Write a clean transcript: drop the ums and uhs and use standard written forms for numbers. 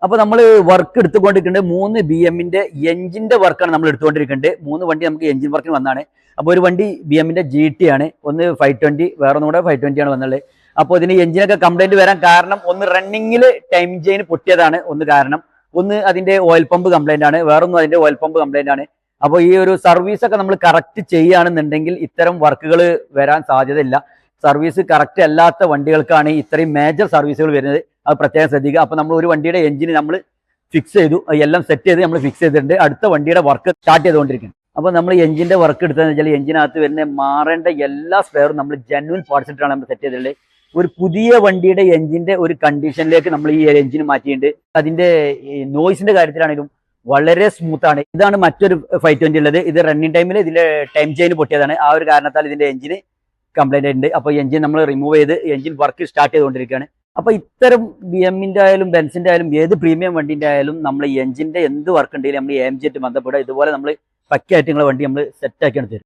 അപ്പോൾ നമ്മൾ വർക്ക് എടുത്തുകൊണ്ടിരിക്കുന്നുണ്ട് 3 BM-ന്റെ എഞ്ചിന്റെ വർക്കാണ് നമ്മൾ എടുത്തുകൊണ്ടിരിക്കുന്നുണ്ട്. 3 വണ്ടി നമുക്ക് എഞ്ചിൻ വർക്കിന് വന്നാണ്. അപ്പോൾ ഒരു വണ്ടി BM-ന്റെ GT ആണ്, ഒന്ന് 520, വേറെ ഒന്നും കൂടെ 520 ആണ് വന്നുള്ളത്. അപ്പോൾ ഇതിന് എഞ്ചിനൊക്കെ കംപ്ലൈന്റ് വരാൻ കാരണം ഒന്ന് റണ്ണിങ്ങിൽ ടൈം ചെയിൻ പൊട്ടിയതാണ് ഒന്ന് കാരണം, ഒന്ന് അതിന്റെ ഓയിൽ പമ്പ് കംപ്ലൈന്റ് ആണ്, വേറൊന്നും അതിന്റെ ഓയിൽ പമ്പ് കംപ്ലൈന്റ് ആണ്. അപ്പോൾ ഈ ഒരു സർവീസ് ഒക്കെ നമ്മൾ കറക്റ്റ് ചെയ്യുകയാണെന്നുണ്ടെങ്കിൽ ഇത്തരം വർക്കുകൾ വരാൻ സാധ്യതയില്ല. സർവീസ് കറക്റ്റ് അല്ലാത്ത വണ്ടികൾക്കാണ് ഇത്രയും മേജർ സർവീസുകൾ വരുന്നത്. അത് പ്രത്യേകം ശ്രദ്ധിക്കുക. അപ്പോൾ നമ്മൾ ഒരു വണ്ടിയുടെ എഞ്ചിന് നമ്മൾ ഫിക്സ് ചെയ്തു, എല്ലാം സെറ്റ് ചെയ്ത് നമ്മൾ ഫിക്സ് ചെയ്തിട്ടുണ്ട്. അടുത്ത വണ്ടിയുടെ വർക്ക് സ്റ്റാർട്ട് ചെയ്തുകൊണ്ടിരിക്കുന്നു. അപ്പോൾ നമ്മൾ എഞ്ചിന്റെ വർക്ക് എടുത്തതെന്ന് വെച്ചാൽ എഞ്ചിനകത്ത് വരുന്ന മാറേണ്ട എല്ലാ സ്പെയറും നമ്മൾ ജെന്യുവൻ പാർട്സ് ഇട്ടാണ് നമ്മൾ സെറ്റ് ചെയ്തിട്ടുള്ളത്. ഒരു പുതിയ വണ്ടിയുടെ എഞ്ചിന്റെ ഒരു കണ്ടീഷനിലേക്ക് നമ്മൾ ഈ എഞ്ചിന് മാറ്റിയിട്ടുണ്ട്. അതിന്റെ നോയ്സിന്റെ കാര്യത്തിലാണെങ്കിലും വളരെ സ്മൂത്ത് ആണ്. ഇതാണ് മറ്റൊരു 520 ഉള്ളത്. ഇത് റണ്ണിങ് ടൈമിൽ ഇതിന്റെ ടൈം ചെയിൻ പൊട്ടിയതാണ്. ആ ഒരു കാരണത്താൽ ഇതിന്റെ എഞ്ചിന് കംപ്ലൈന്റ് ഉണ്ട്. അപ്പോൾ എഞ്ചിൻ നമ്മൾ റിമൂവ് ചെയ്ത് എഞ്ചിൻ വർക്ക് സ്റ്റാർട്ട് ചെയ്തുകൊണ്ടിരിക്കുകയാണ്. അപ്പോൾ ഇത്തരം BM-ന്റെ ആയാലും ബെൻസിന്റെ ആയാലും ഏത് പ്രീമിയം വണ്ടിന്റെ ആയാലും നമ്മൾ എഞ്ചിന്റെ എന്ത് വർക്ക് ഉണ്ടെങ്കിലും നമ്മൾ AMG ആയിട്ട് ബന്ധപ്പെടുക. ഇതുപോലെ നമ്മൾ പക്കയായിട്ട് നിങ്ങളെ വണ്ടി നമ്മൾ സെറ്റ് ആക്കിയാണ് തരും.